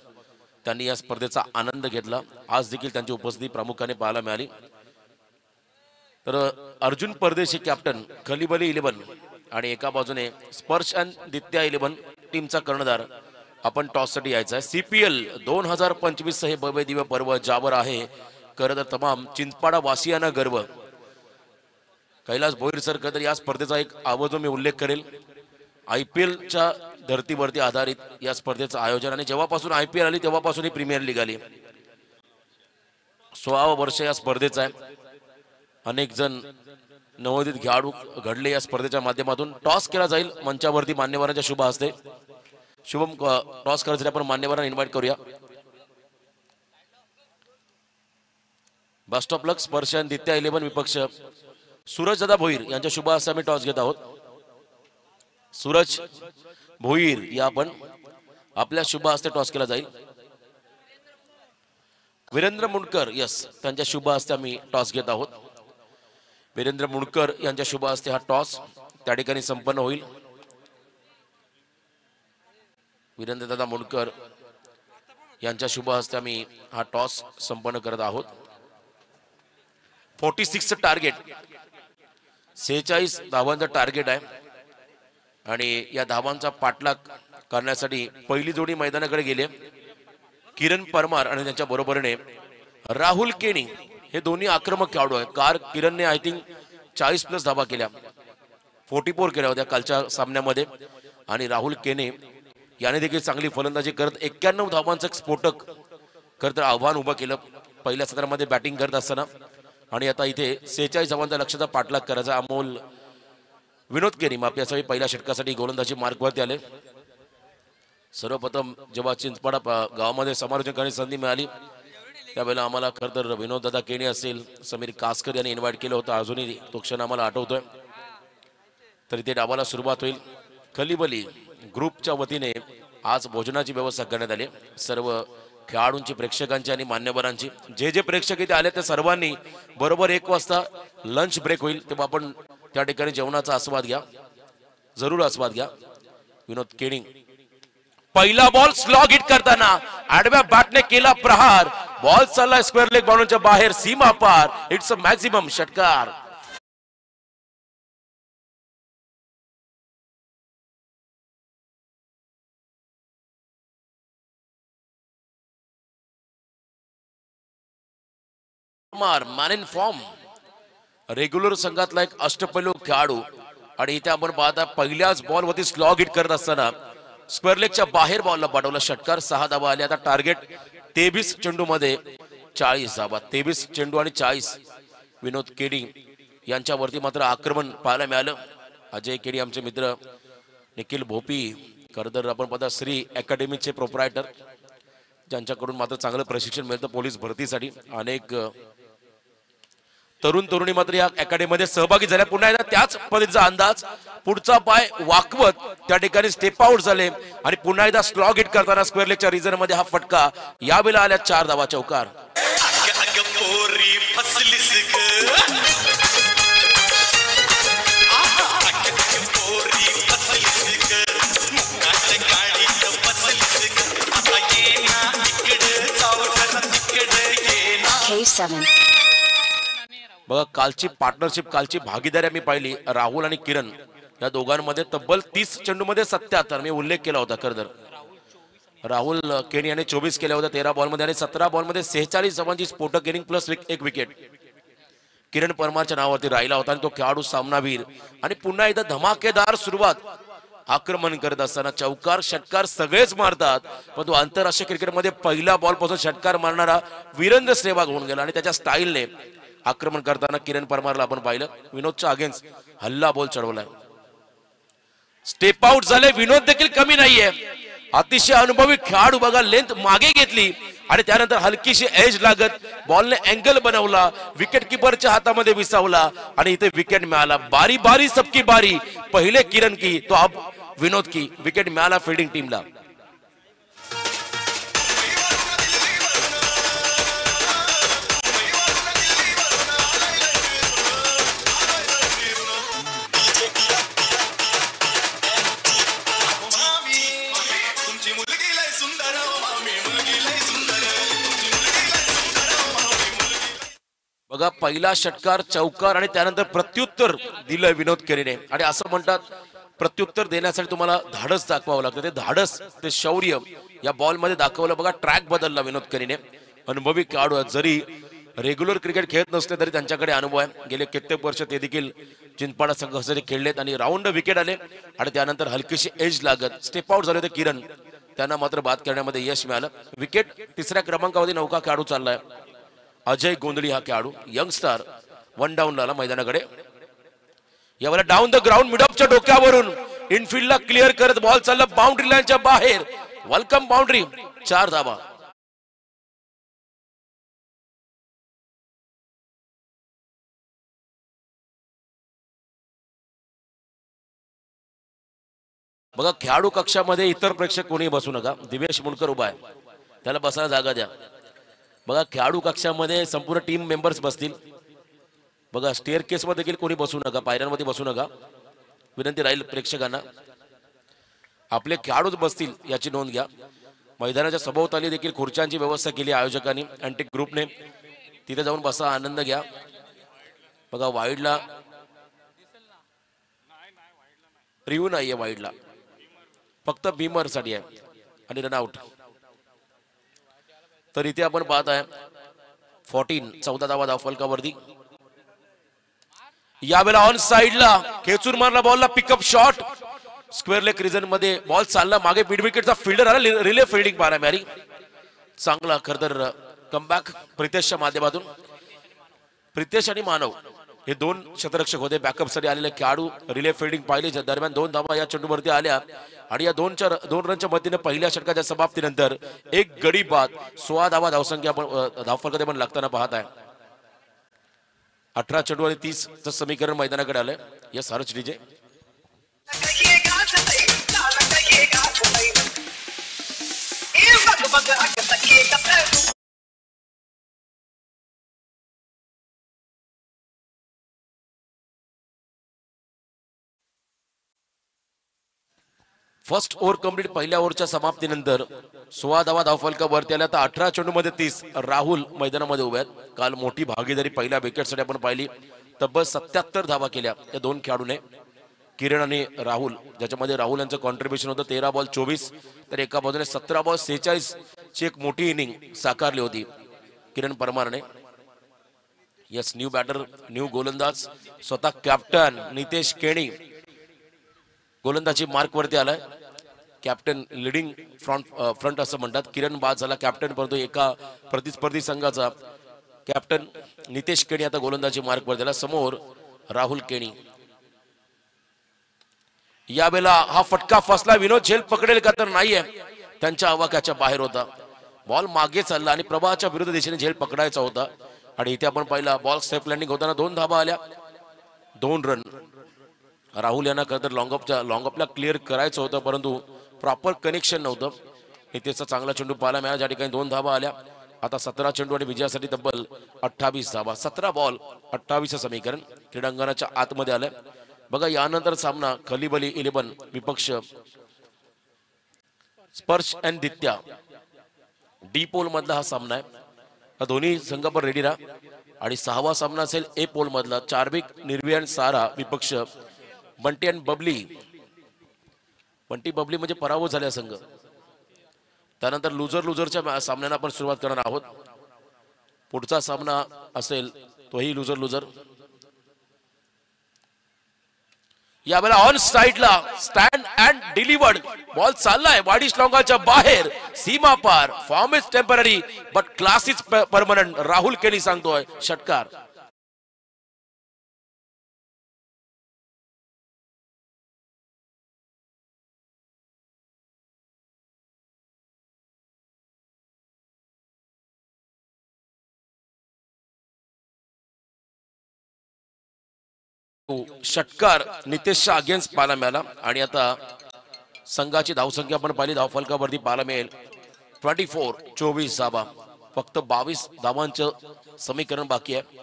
त्यांनी या स्पर्धेचा आनंद घेतला. आज देखील त्यांची उपस्थिती प्रामुख्याने पाहायला मिळाली. तर अर्जुन परदेशी कॅप्टन खलिबली 11 आणि एका बाजूने स्पर्श अँड दित्या 11 टीमचा कर्णधार. आपण टॉस साठी यायचा आहे. CPL 2025 हे भव्य दिव्य पर्व ज्यावर आहे खरं तर तमाम चिंचपाडा वासियांना गर्व. कैलास भोईर सर खरं तर या स्पर्धेचा एक आवर्जून मी उल्लेख करेल. IPLच्या धर्तीवरती आधारित या स्पर्धेचं आयोजन, आणि जेव्हापासून IPL आली तेव्हापासून ही प्रीमियर लीग आली. 16व वर्ष या स्पर्धेचं आहे. अनेक जण नवोदित खेळाडू घडले या स्पर्धेच्या माध्यमातून. टॉस केला जाईल मंचावरती मान्यवरांच्या शुभ हस्ते. शुभम टॉस करायसाठी आपण मान्यवरांना इन्व्हाइट करूया. बेस्ट ऑफ लक स्पर्श आणि दित्या 11 विपक्ष सूरज दादा भोईर यांच्या शुभ हस्ते आम्ही टॉस घेत आहोत. सूरज भोईर या आपण आपल्या शुभ हस्ते टॉस केला जाईल. वीरेंद्र मुंडकर यस त्यांच्या शुभ हस्ते आम्ही टॉस घेत आहोत. वीरेंद्र मुंडकर यांच्या शुभ हस्ते हा टॉस त्या ठिकाणी संपन्न होईल. वीरेंद्र दादा मुंडकर यांच्या शुभ हस्ते आम्ही हा टॉस संपन्न करत आहोत. 46 टार्गेट 46 धावांचं टार्गेट आहे आणि या धावांचा पाठलाग करण्यासाठी पहिली जोडी मैदानाकडे गेले. किरण परमार आणि त्यांच्या बरोबरीने राहुल केनी हे दोन्ही आक्रमक खेळाडू आहेत. किरणने आय थिंक 40+ धावा केल्या 44 केल्या होत्या कालच्या सामन्यामध्ये आणि राहुल केने याने देखील चांगली फलंदाजी करत 91 धावांचं स्फोटक करत आव्हान उभं केलं पहिल्या सत्रामध्ये बॅटिंग करत असताना. आणि आता इथे 46 धावांचा लक्ष्याचा पाठलाग करायचा. अमोल विनोद केनी मापियासाठी पहिल्या षटकासाठी गोलंदाजी मार्कवरती आले. सर्वप्रथम जेव्हा चिंचपाडा गावामध्ये समालोचन करण्याची संधी मिळाली त्यावेळेला आम्हाला खरं तर विनोद दादा केणी असेल समीर कासकर यांनी इन्व्हाइट केलं होतं. अजूनही तो क्षण आम्हाला आठवतोय. तर इथे डावाला सुरुवात होईल. खलिबली ग्रुपच्या वतीने आज भोजनाची व्यवस्था करण्यात आली. सर्व खेळाडूंची प्रेक्षकांची आणि मान्यवरांची जे प्रेक्षक इथे आले त्या सर्वांनी बरोबर 1 वाजता लंच ब्रेक होईल तेव्हा आपण त्या ठिकाणी जेवणाचा आस्वाद घ्या. जरूर आस्वाद घ्या. विनोद केणी पहिला बॉल स्लॉग हिट करताना आडव्या बॅटने केला प्रहार. बॉल चालला स्क्वेअर लेग बाउंड्रीच्या बाहेर सीमा पार. इट्स अ मॅक्सिमम षटकार. मॅन इन फॉर्म रेग्युलर संघातला एक अष्टपैलू खेळाडू आणि इथे आपण पाहता पहिल्याच बॉल वरती स्लॉग हिट करत असताना स्क्वेअर लेगच्या बाहेर बॉलला पाठवला. षटकार 6 धावा आले. आता टार्गेट 23 चेंडू मध्ये 40 धावा. 23 चेंडू आणि 40. विनोद केडी यांच्यावरती मात्र आक्रमण पाहायला मिळालं. अजय केडी आमचे मित्र निखिल भोपी खरं आपण पाहता श्री अकॅडमीचे प्रोप्रायटर ज्यांच्याकडून मात्र चांगलं प्रशिक्षण मिळतं पोलीस भरतीसाठी. अनेक तरुण तरुणी मात्र या अकॅडमीमध्ये सहभागी झाल्या. पुन्हा एकदा त्याच पद्धतीचा अंदाज पुढचा पाय वाकवत त्या ठिकाणी स्टेप आउट झाले आणि पुन्हा एकदा स्लॉग हिट करताना स्क्वेअर लेगच्या रिझन मध्ये हा फटका. यावेळेला आल्या 4 धावा चौकार. बघा कालची पार्टनरशिप कालची भागीदारी आम्ही पाहिली. राहुल आणि किरण या दोघांमध्ये तब्बल 30 चेंडू मध्ये 77 मी उल्लेख केला होता. खरं राहुल केनी याने 24 केल्या होत्या 13 बॉलमध्ये आणि 17 बॉलमध्ये 46 धावांची स्फोटक इनिंग प्लस 1 विकेट किरण परमारच्या नावावरती राहिला होता. आणि तो खेळाडू सामनावीर आणि पुन्हा एकदा धमाकेदार सुरुवात आक्रमण करत असताना चौकार षटकार सगळेच मारतात पण तो आंतरराष्ट्रीय क्रिकेटमध्ये पहिल्या बॉल पासून षटकार मारणारा वीरेंद्र सेहवाग होऊन गेला. आणि त्याच्या स्टाईलने आक्रमण करताना किरण परमारला आपण पाहिलं. विनोदच्या अगेन्स्ट हल्ला बॉल चढवलाय. स्टेप आउट झाले. विनोद देखील कमी नाहीये. अतिशय अनुभवी खेळाडू बघा लेंथ मागे घेतली आणि त्यानंतर हलकीशी एज लागत बॉलने अँगल बनवला. विकेट किपरच्या हातामध्ये विसावला आणि इथे विकेट मिळाला. बारी बारी सबकी बारी. पहिले किरण की तो अब विनोद की विकेट मिळाला फिल्डिंग टीमला. बघा पहिला षटकार चौकार आणि त्यानंतर प्रत्युत्तर दिलं विनोद केरीने. आणि असं म्हणतात प्रत्युत्तर देण्यासाठी तुम्हाला धाडस दाखवावं लागतं. ते धाडस ते शौर्य या बॉल मध्ये दाखवलं. बघा ट्रॅक बदलला विनोद केरीने. अनुभवी खेळाडू जरी रेग्युलर क्रिकेट खेळत नसले तरी त्यांच्याकडे अनुभव आहे. गेले कित्येक वर्ष ते देखील चिंचपाडा संघासाठी खेळलेत आणि राऊंड विकेट आले आणि त्यानंतर हलकीशी एज लागत स्टेप आउट झाले होते किरण. त्यांना मात्र बाद करण्यामध्ये यश मिळालं. विकेट 3ऱ्या क्रमांकावरती नौका खेळाडू चाललाय. अजय गोंधळी हा खेळाडू यंगस्टार 1 डाऊन ला मैदानाकडे. यावेळेला डाऊन द ग्राउंड मिडऑफच्या डोक्यावरून इनफिल्डला क्लिअर करत बॉल चालला बाउंड्री लाईनच्या बाहेर. Welcome boundary. 4 धावा. बघा खेळाडू कक्षामध्ये इतर प्रेक्षक कोणी बसू नका. दिवेश मुंडकर उभा आहे, त्याला बसायला जागा द्या. बघा खेळाडू कक्षामध्ये संपूर्ण टीम मेंबर्स बसतील. बघा स्टेअर केस मध्ये देखील कोणी बसू नका, पायऱ्यांमध्ये बसू नका. विनंती राहील प्रेक्षकांना, आपले खेळाडूच बसतील याची नोंद घ्या. मैदानाच्या सभोवताली देखील खुर्च्यांची व्यवस्था केली आयोजकांनी, अँटिक ग्रुपने. तिथे जाऊन बसा, आनंद घ्या. बघा वाईडला रिव्ह्यू नाहीये, वाईडला फक्त बीमर साठी आहे आणि रनआउट. तर इथे आपण पाहत आहे 14 धावा धावफलकावरती. यावेळेला ऑन साइडला खेचून मारला बॉलला, pickup shot square leg region मध्ये बॉल चालला मागे. मिड विकेटचा फिल्डर आला, रिले फिल्डिंग पाहायला मिळाली. चांगला खरं तर कमबॅक प्रितेशच्या माध्यमातून. प्रितेश आणि मानव हे दोन क्षेत्ररक्षक होते, बॅकअप साठी आलेले खेळाडू. रिले फिल्डिंग पाहिली दरम्यान 2 धावा या चेंडूवरती आल्या आणि या 2 रनच्या मदतीने पहिल्या षटकाच्या समाप्तीनंतर एक गडी बाद 16 धावा धावसंख्या आपण धावफलकात पण लागताना पाहत आहे. 18 चेंडू आणि 30 चं समीकरण मैदानाकडे आलंय. Yes Harsh DJ. First over complete. पहिल्या ओव्हरच्या समाप्तीनंतर 16 धावा धावफलकावरती आल्या. तर 18 चेंडू मध्ये 30 राहुल मैदानामध्ये उभे आहेत. काल मोठी भागीदारी पहिल्या विकेटसाठी आपण पाहिली. तब्बल 77 धावा केल्या या दोन खेळाडूने, किरण आणि राहुल, ज्याच्यामध्ये राहुल यांचं कॉन्ट्रीब्युशन होतं 13 बॉल 24, तर एका बाजूने 17 बॉल 46 ची एक मोठी इनिंग साकारली होती किरण परमारने. यस न्यू बॅटर, न्यू गोलंदाज, स्वतः कॅप्टन नितेश केणी गोलंदाजी मार्क वरती आलाय. कॅप्टन लिडिंग फ्रंट असं म्हणतात. किरण बाद झाला कॅप्टन, परंतु एका प्रतिस्पर्धी संघाचा कॅप्टन नितेश केणी आता गोलंदाजी मार्क वर दिला. समोर राहुल केणी. यावेळेला हा फटका फसला. विनोद झेल पकडेल का तर नाहीये, त्यांच्या आवाक्याच्या बाहेर होता. बॉल मागे चालला आणि प्रवाहाच्या विरुद्ध दिशेने झेल पकडायचा होता. आणि इथे आपण पाहिला बॉल सेफ लँडिंग होताना 2 धावा आल्या, 2 रन. राहुल यांना खरं तर लॉंगअपला क्लिअर करायचं होतं, परंतु प्रॉपर कनेक्शन नव्हतं. नितेशचा चांगला चेंडू पाहायला मिळाला, ज्या ठिकाणी 2 धावा आल्या. आता 17 चेंडू आणि विजयासाठी तब्बल 28 धावा. 17 बॉल 28 समीकरण क्रीडांगणाच्या आतमध्ये आलंय. बघा यानंतर सामना खलिबली 11 विपक्ष स्पर्श अँड दित्या डी पोल मधला हा सामना आहे. दोन्ही संघ पण रेडी राहा. आणि 6वा सामना असेल ए पोल मधला चार्विक निर्वियन सारा विपक्ष बंटी अँड बबली. बंटी बबली म्हणजे पराभव झाल्या संघ. त्यानंतर लुझरच्या सामन्यांना आपण सुरुवात करणार आहोत. पुढचा सामना असेल तोही लुझर. यावेळेला ऑन साइडला स्टँड अँड डिलिव्हर्ड बॉल चाललाय वाडी श्लोंगाच्या बाहेर, सीमा पार. Form is temporary but class is permanent. Rahul Keni सांगतोय षटकार. षटकार नितेशच्या अगेन्स्ट पाहायला मिळाला. आणि आता संघाची धावसंख्या आपण पाहिली धावफलकावरती पाहायला मिळेल 24 धावा. फक्त 22 धावांचं समीकरण बाकी आहे.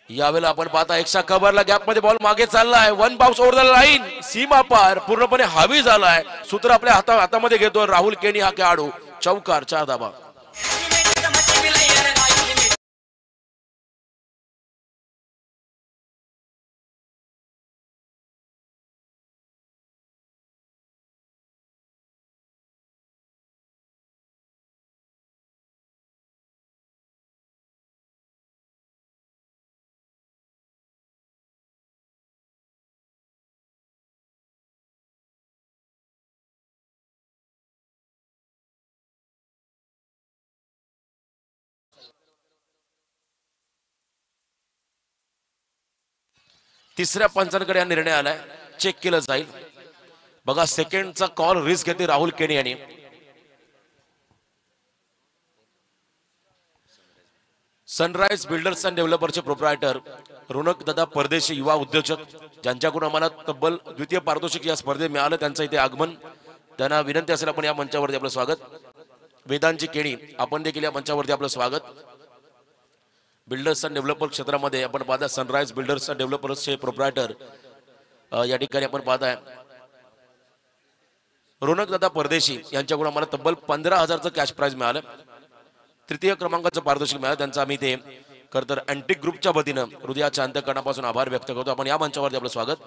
यावेळेला आपण पाहता एक्स्ट्रा कव्हरला गॅप मध्ये बॉल मागे चाललाय. 1 बाउन्स ओव्हर द लाईन, सीमा पार, पूर्णपणे हावी झालाय. सूत्र आपल्या हातामध्ये घेतो राहुल केणी हा खेळाडू. चौकार 4 धावा. तिसऱ्या पंचांकडे हा निर्णय आलाय, चेक केलं जाईल. बघा सेकंडचा कॉल रिस्क घेते राहुल केणी यांनी. Sunrise builders and डेव्हलपरचे proprietor Ronak दादा परदेशी युवा उद्योजक ज्यांच्याकडून आम्हाला तब्बल द्वितीय पारितोषिक या स्पर्धेत मिळालं, त्यांचं इथे आगमन. त्यांना विनंती असेल आपण या मंचावरती आपलं स्वागत. वेदांची केणी आपण देखील या मंचावरती आपलं स्वागत. बिल्डर्स अँड डेव्हलपर क्षेत्रामध्ये आपण पाहता सनराइज बिल्डर्स अँड डेव्हलपर्सचे प्रोप्रायटर या ठिकाणी आपण पाहताय रोनक दादा परदेशी यांच्याकडून आम्हाला तब्बल 15,000चं कॅश प्राइज मिळालं. तृतीय क्रमांकाचं पारितोषिक मिळालं. त्यांचं आम्ही ते खरंतर अँटिक ग्रुपच्या वतीनं हृदयाच्या अंतःकरणापासून आभार व्यक्त करतो. आपण या मंचावरती आपलं स्वागत.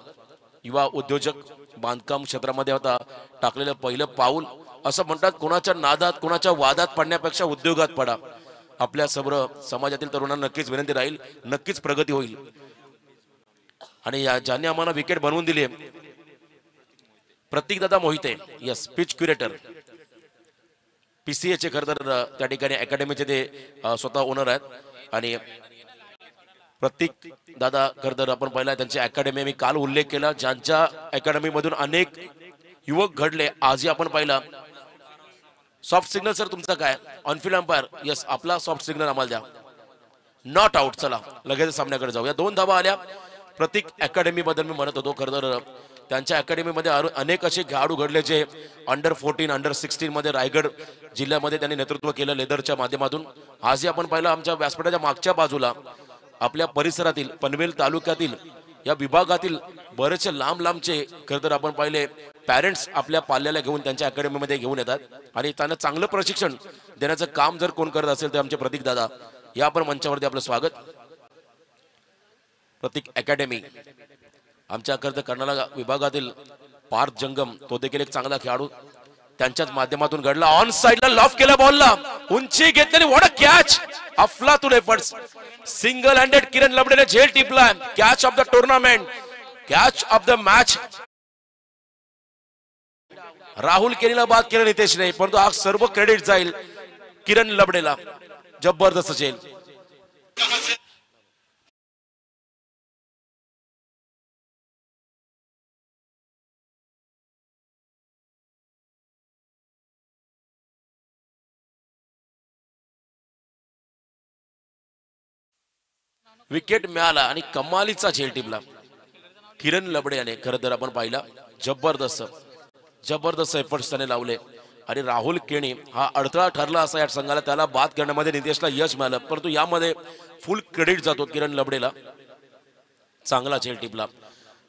युवा उद्योजक बांधकाम क्षेत्रामध्ये आता टाकलेलं पहिलं पाऊल. असं म्हणतात कोणाच्या नादात कोणाच्या वादात पडण्यापेक्षा उद्योगात पडा. आपल्या सर्व समाजातील तरुणांना नक्कीच विनंती राहील, नक्कीच प्रगती होईल. आणि ज्यांनी आम्हाला विकेट बनवून दिली प्रतीक दादा Mohite, yes pitch curator PCA चे खरं तर त्या ठिकाणी अकॅडमीचे ते स्वतः ओनर आहेत. आणि प्रतीक दादा खरं तर आपण पाहिला त्यांची अकॅडमी मी काल उल्लेख केला, ज्यांच्या अकॅडमी मधून अनेक युवक घडले. आजही आपण पाहिला. सॉफ्ट सिग्नल सर तुमचा काय ऑनफिल्ड अंपायर? यस आपला सॉफ्ट सिग्नल आम्हाला द्या. Not out. चला लगेच सामन्याकडे जाऊया. 2 धावा आल्या. प्रतीक अकॅडमी बद्दल मी म्हणत होतो. खरं तर त्यांच्या अकॅडमीमध्ये अनेक असे खेळाडू घडले जे अंडर 14 अंडर 16 मध्ये रायगड जिल्ह्यामध्ये त्यांनी नेतृत्व केलं लेदरच्या माध्यमातून. आजही आपण पाहिलं आमच्या व्यासपीठाच्या मागच्या बाजूला आपल्या परिसरातील पनवेल तालुक्यातील या विभागातील बरेचसे लांब लांबचे खरं तर आपण पाहिले पॅरेंट्स आपल्या पाल्याला घेऊन त्यांच्या अकॅडमीमध्ये घेऊन येतात आणि त्यांना चांगलं प्रशिक्षण देण्याचं काम जर कोण करत असेल तर आमचे प्रतीक दादा. या आपण मंचावरती आपलं स्वागत. प्रतीक अकॅडमी आमच्या खरं तर कर्नाटक विभागातील पार्थ जंगम तो देखील एक चांगला खेळाडू त्यांच्याच माध्यमातून घडला. ऑन साइडला लॉफ केला बॉलला उंची घेतलेली. What a catch. अफलातून एफर्ट्स. सिंगल हँडेड किरण लबडेने झेल टिपला. Catch of the tournament, catch of the match. Rahul केनीला बाद केलं नितेशने, परंतु हा सर्व क्रेडिट जाईल किरण लबडेला. जबरदस्त झेल. विकेट मिळाला आणि कमालीचा झेल टिपला किरण लबडे याने. खरं तर आपण पाहिला जबरदस्त एफर्ट्स त्याने लावले. आणि राहुल केणी हा अडथळा ठरला असा या संघाला, त्याला बाद करण्यामध्ये नितेशला यश मिळालं, परंतु यामध्ये फुल क्रेडिट जातो किरण लबडेला. चांगला झेल टिपला.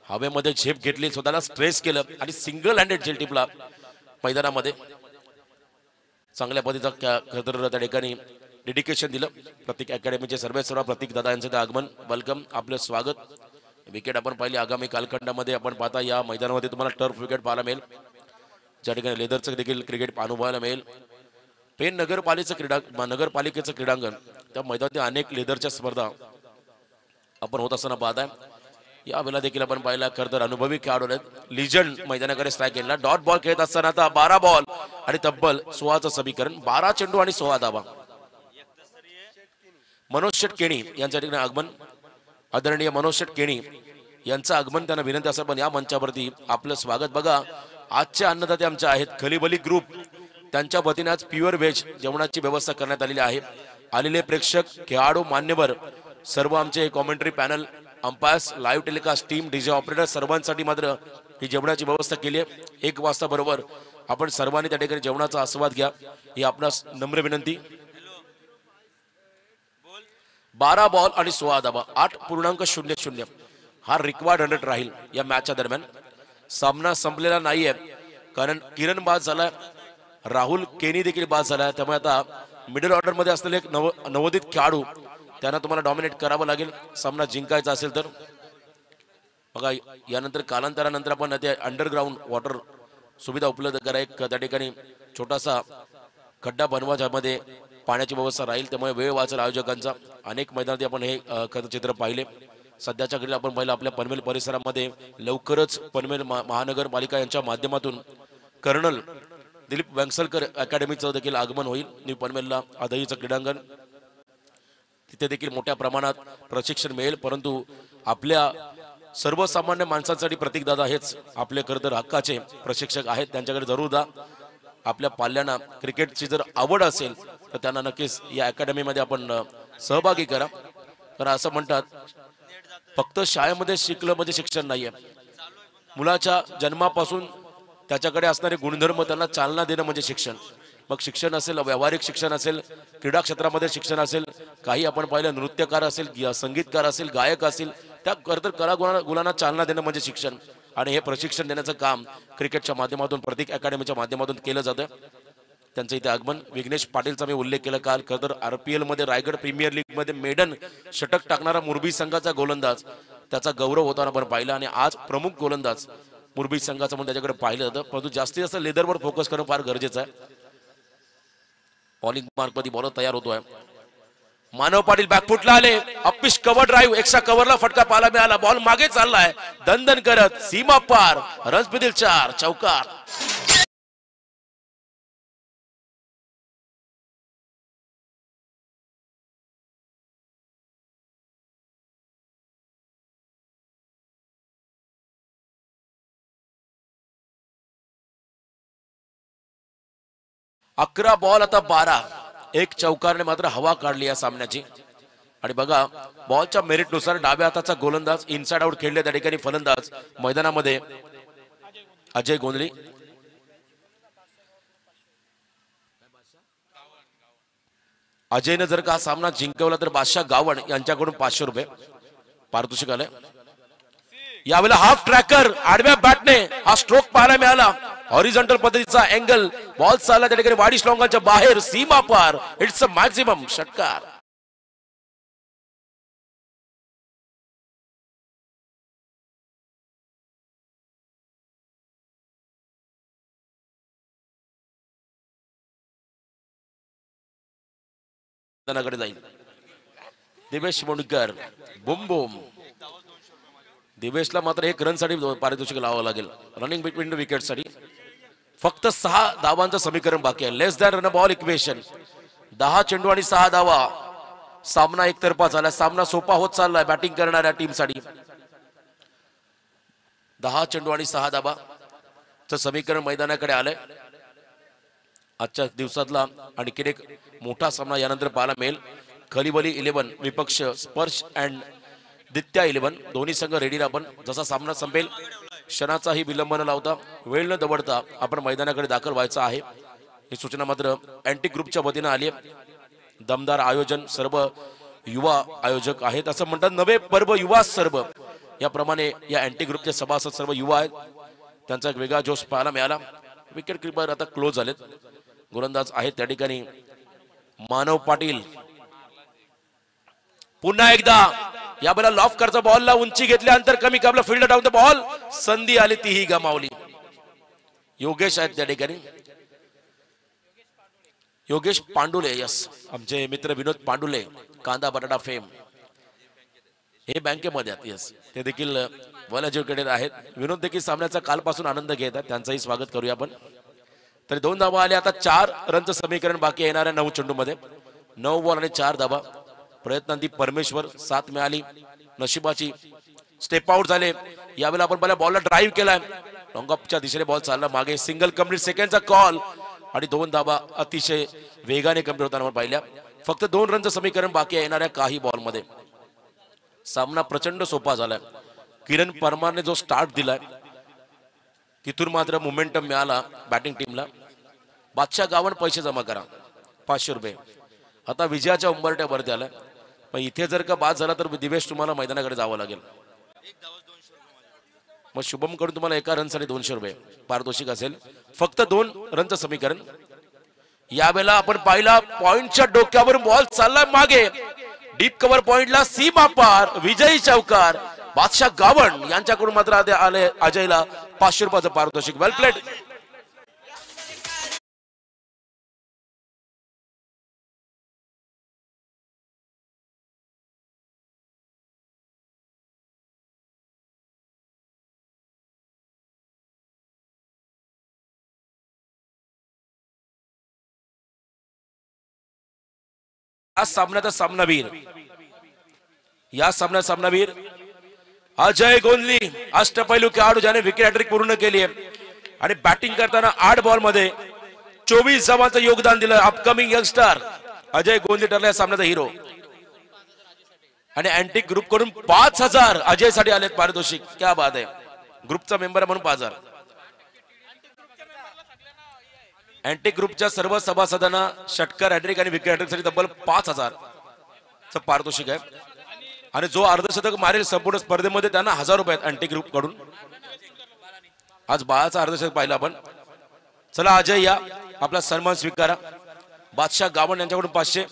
हवेमध्ये झेप घेतली, स्वतःला स्ट्रेस केलं आणि सिंगल हँडेड झेल टिपला मैदानामध्ये. चांगल्या पद्धतीचा खरं तर त्या ठिकाणी डेडिकेशन दिलं. प्रतीक अकॅडमीचे सर्व प्रतीक दादा यांचं ते आगमन. वेलकम, आपलं स्वागत. विकेट आपण पाहिली आगामी कालखंडामध्ये आपण पाहता या मैदानामध्ये तुम्हाला टर्फ विकेट पाहायला मिळेल, ज्या ठिकाणी लेदरचं देखील क्रिकेट अनुभवायला मिळेल. पेन नगरपालिकेचं क्रीडांगण त्या मैदानात अनेक लेदरच्या स्पर्धा आपण होत असताना पाहताय. यावेळेला देखील आपण पाहिला खरं तर अनुभवी खेळाडू आहेत. लिजंड मैदानाकडे स्ट्राईक केला. डॉट बॉल खेळत असताना आता 12 बॉल आणि तब्बल 16चं समीकरण. 12 चेंडू आणि 16 धावा. मनोज शेट केणी यांच्या ठिकाणी आगमन. आदरणीय मनोज शेट केणी यांचं आगमन. त्यांना विनंती असेल पण या मंचावरती आपलं स्वागत. बघा आजचे अन्नदाते आमचे आहेत खलीबली ग्रुप, त्यांच्या वतीने आज प्युअर व्हेज जेवणाची व्यवस्था करण्यात आलेली आहे. आलेले प्रेक्षक, खेळाडू, मान्यवर, सर्व आमचे commentary panel, umpires, live telecast team, DJ operator सर्वांसाठी मात्र ही जेवणाची व्यवस्था केली आहे. 1 वाजता बरोबर आपण सर्वांनी त्या ठिकाणी जेवणाचा आस्वाद घ्या ही आपणास नम्र विनंती. 12 बॉल आणि 16 धावा. 8.00 हा रिक्वायर्ड रन रेट राहील या मॅचच्या दरम्यान. सामना संपलेला नाहीये कारण किरण बाद झाला, राहुल केनी देखील बाद झाला. त्यामुळे आता मिडल ऑर्डर मध्ये असलेले एक नवोदित खेळाडू त्यांना तुम्हाला डॉमिनेट करावं लागेल सामना जिंकायचा असेल तर. बघा यानंतर कालांतरानंतर आपण ते अंडरग्राऊंड वॉटर सुविधा उपलब्ध करा. एक त्या ठिकाणी छोटासा खड्डा बनवा ज्यामध्ये पाण्याची व्यवस्था राहील, त्यामुळे वेळ वाचेल आयोजकांचा. अनेक मैदानात आपण हे चित्र पाहिले. सध्याच्या घडीला आपण पाहिलं आपल्या पनवेल परिसरामध्ये लवकरच पनवेल महानगरपालिका यांच्या माध्यमातून कर्नल दिलीप वेंगसलकर अकॅडमीचं देखील आगमन होईल. न्यू पनवेलला आदहीचं क्रीडांगण, तिथे देखील मोठ्या प्रमाणात प्रशिक्षण मिळेल. परंतु आपल्या सर्वसामान्य माणसांसाठी प्रतीक दादा हेच आपले खरं तर हक्काचे प्रशिक्षक आहेत. त्यांच्याकडे जरूर जा. आपल्या पाल्यांना क्रिकेटची जर आवड असेल तर त्यांना नक्कीच या अकॅडमीमध्ये आपण सहभागी करा. कारण असं म्हणतात फक्त शाळेमध्ये शिकलं म्हणजे शिक्षण नाहीये. मुलाच्या जन्मापासून त्याच्याकडे असणारे गुणधर्म त्यांना चालना देणं म्हणजे शिक्षण. मग शिक्षण असेल, व्यावहारिक शिक्षण असेल, क्रीडा क्षेत्रामध्ये शिक्षण असेल, काही आपण पाहिलं नृत्यकार असेल, संगीतकार असेल, गायक असेल, त्या कला गुणांना चालना देणं म्हणजे शिक्षण. आणि हे प्रशिक्षण देण्याचं काम क्रिकेटच्या माध्यमातून, प्रतीक अकॅडमीच्या माध्यमातून केलं जातं. त्यांचं इथे आगमन. विघ्नेश पाटीलचा मी उल्लेख केला काल. तर RPL मध्ये रायगड प्रीमियर लीग मध्ये मेडन षटक टाकणारा मुरबी संघाचा गोलंदाज, त्याचा गौरव होताना आपण पाहिला. आणि आज प्रमुख गोलंदाज मुरबी संघाचं म्हणून त्याच्याकडे पाहिलं जातं. परंतु जास्तीत जास्त लेदरवर फोकस करणं फार गरजेचं आहे. बॉलिंग मार्क मध्ये बॉलर तयार होतोय. मानव पाटील बॅकफुटला आले. अपिश कव्हर ड्राईव्ह, एक्स्ट्रा कव्हरला फटका पाहायला मिळाला. बॉल मागे चाललाय दणदण करत, सीमा पार. रन्स मिळतील 4, चौकार. अकरा बॉल आता 12. एक चौकारने मात्र हवा काढली या सामन्याची. आणि बघा बॉलच्या मेरिटनुसार डाव्या हाताचा गोलंदाज इनसाइड आउट खेळले. त्या ठिकाणी फलंदाज मैदानामध्ये अजय गोंधळी. अजयने जर का हा सामना जिंकवला तर बादशाह गावण यांच्याकडून 500 रुपये पारितोषिक आले. यावेळेला हाफ ट्रॅकर आडव्या बॅटने हा स्ट्रोक पाहायला मिळाला. हॉरिझॉन्टल पद्धतीचा अँगल. बॉल चालला त्या ठिकाणी वाडी श्लॉंगाच्या बाहेर, सीमा पार. इट्स अ मॅक्सिमम षटकार. जाईल दिवेश मुंडकर. बुम बुम. दिवेशला मात्र 1 रन साठी पारितोषिक लावावं लागेल. रनिंग बिटवीन द विकेट साठी. फक्त 6 धावांचं समीकरण बाकी आहे. लेस दॅन रन बॉल इक्वेशन. 10 चेंडू आणि 6 धावा. सामना एकतर्फा झाला. सामना सोपा होत चाललाय बॅटिंग करणाऱ्या टीम साठी. 10 चेंडू आणि 6 धावाचं समीकरण मैदानाकडे आलंय. आजच्या दिवसातला आणखी एक मोठा सामना यानंतर पाहायला मिळेल. खलिबली 11 विपक्ष स्पर्श अँड दित्या 11. दोन्ही संघ रेडी. आपण जसा सामना संपेल क्षणाचाही विलंब न लावता, वेळ न दवडता आपण मैदानाकडे दाखल व्हायचं आहे. ही सूचना मात्र अँटी ग्रुपच्या वतीनं आली आहे. दमदार आयोजन, सर्व युवा आयोजक आहेत. असं म्हणतात नवे पर्व युवा सर्व. याप्रमाणे या अँटी ग्रुपचे सभासद सर्व युवा आहेत. त्यांचा एक वेगळा जोश पाहायला मिळाला. विकेट कीपर आता क्लोज झालेत. गोलंदाज आहेत त्या ठिकाणी मानव पाटील. पुन्हा एकदा या बॉलला लॉफ करता. बॉलला उंची घेतल्यानंतर कमी कापला. Field down the ball. संधी आली तीही गमावली. योगेश आहेत त्या ठिकाणी. योगेश पांडुले. यस, आमचे मित्र विनोद पांडुले, कांदा बटाटा फेम, हे बँकेमध्ये आहेत. यस, ते देखील वेल एज्युकेटेड आहेत. विनोद देखील सामन्याचा कालपासून आनंद घेत आहेत. त्यांचंही स्वागत करूया आपण. तरी 2 धावा आले. आता 4 रनचं समीकरण बाकी येणाऱ्या 9 चेंडू मध्ये. 9 बॉल आणि 4 धावा. प्रयत्नांती परमेश्वर. 7 मिळाली नशिबाची. स्टेप आउट झाले. यावेळेला आपण पहिल्या बॉलला ड्राईव्ह केलाय. लॉंग ऑफच्या दिशेने बॉल चालला मागे. Single complete. सेकंडचा कॉल आणि 2 धावा अतिशय वेगाने कंप्लीट होताना आपण पाहिल्या. फक्त 2 रनचं समीकरण बाकी येणाऱ्या काही बॉलमध्ये. सामना प्रचंड सोपा झालाय. किरण परमारने जो स्टार्ट दिलाय तिथून मात्र मोमेंटम मिळाला बॅटिंग टीमला. बादशाह गावण पैसे जमा करा 500 रुपये. आता विजयाच्या उंबरट्यावरती आलाय. पण इथे जर का बाद झाला तर दिवेश तुम्हाला मैदानाकडे जावं लागेल. मग शुभम कडून तुम्हाला 1 रनसाठी 200 रुपये पारितोषिक असेल. फक्त 2 रनचं समीकरण. यावेळेला आपण पाहिला पॉइंटच्या डोक्यावर बॉल चाललाय मागे. डीप कव्हर पॉइंटला. सीमा पार. विजयी चौकार. बादशाह गावण यांच्याकडून मात्र आले अजयला 500 रुपयाचं पारितोषिक. वेल प्लेड. आज सामन्याचा सामनावीर. या सामन्यात सामनावीर अजय गोंधली. अष्टपैलू खेळाडू ज्याने विकेट हॅट्रिक पूर्ण केली आहे आणि बॅटिंग करताना 8 बॉल मध्ये 24 धावांचं योगदान दिलं. अपकमिंग यंगस्टर अजय गोंधली ठरला या सामन्याचा हिरो. आणि अँटिक ग्रुप कडून 5,000 अजय साठी आलेत पारितोषिक. क्या बात आहे. ग्रुपचा मेंबर आहे म्हणून 5,000. अँटिक ग्रुपच्या सर्व सभासदांना षटकार हॅट्रिक आणि विकेट हॅट्रिक साठी तब्बल 5,000 चं पारितोषिक आहे. आणि जो अर्धशतक मारेल संपूर्ण स्पर्धेमध्ये त्यांना 1,000 रुपये आहेत अँटिक ग्रुप कडून. आज बाळाचा अर्धशतक पाहिलं आपण. चला अजय या, आपला सन्मान स्वीकारा. बादशाह गावण यांच्याकडून 500.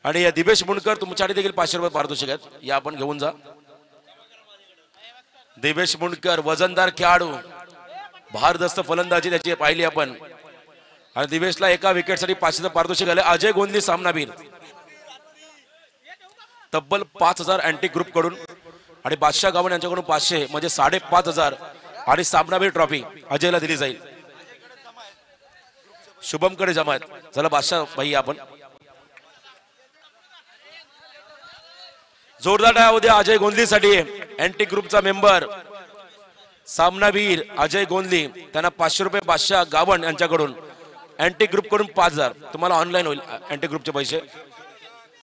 आणि या दिवेश मुंडकर तुमच्यासाठी देखील 500 रुपये पारितोषिक आहेत. या आपण घेऊन जा. दिवेश मुंडकर वजनदार खेळाडू, भारदस्त फलंदाजी त्याची पाहिली आपण. आणि दिवेशला एका विकेटसाठी 500चं पारितोषिक आले. अजय गोंदली सामनावीर तब्बल 5,000 अँटिक ग्रुप कडून. आणि बादशाह गावण यांच्याकडून 500 म्हणजे 5,500 आणि सामनावीर ट्रॉफी अजयला दिली जाईल. शुभम कडे जमा आहेत. चला बादशाह भाई आपण जोरदार टाळ्या उद्या अजय गोंदलीसाठी. अँटिक ग्रुपचा मेंबर सामनावीर अजय गोंदली, त्यांना 500 रुपये बादशाह गावण यांच्याकडून. अँटिक ग्रुप कडून 5,000. तुम्हाला ऑनलाईन होईल अँटिक ग्रुपचे पैसे.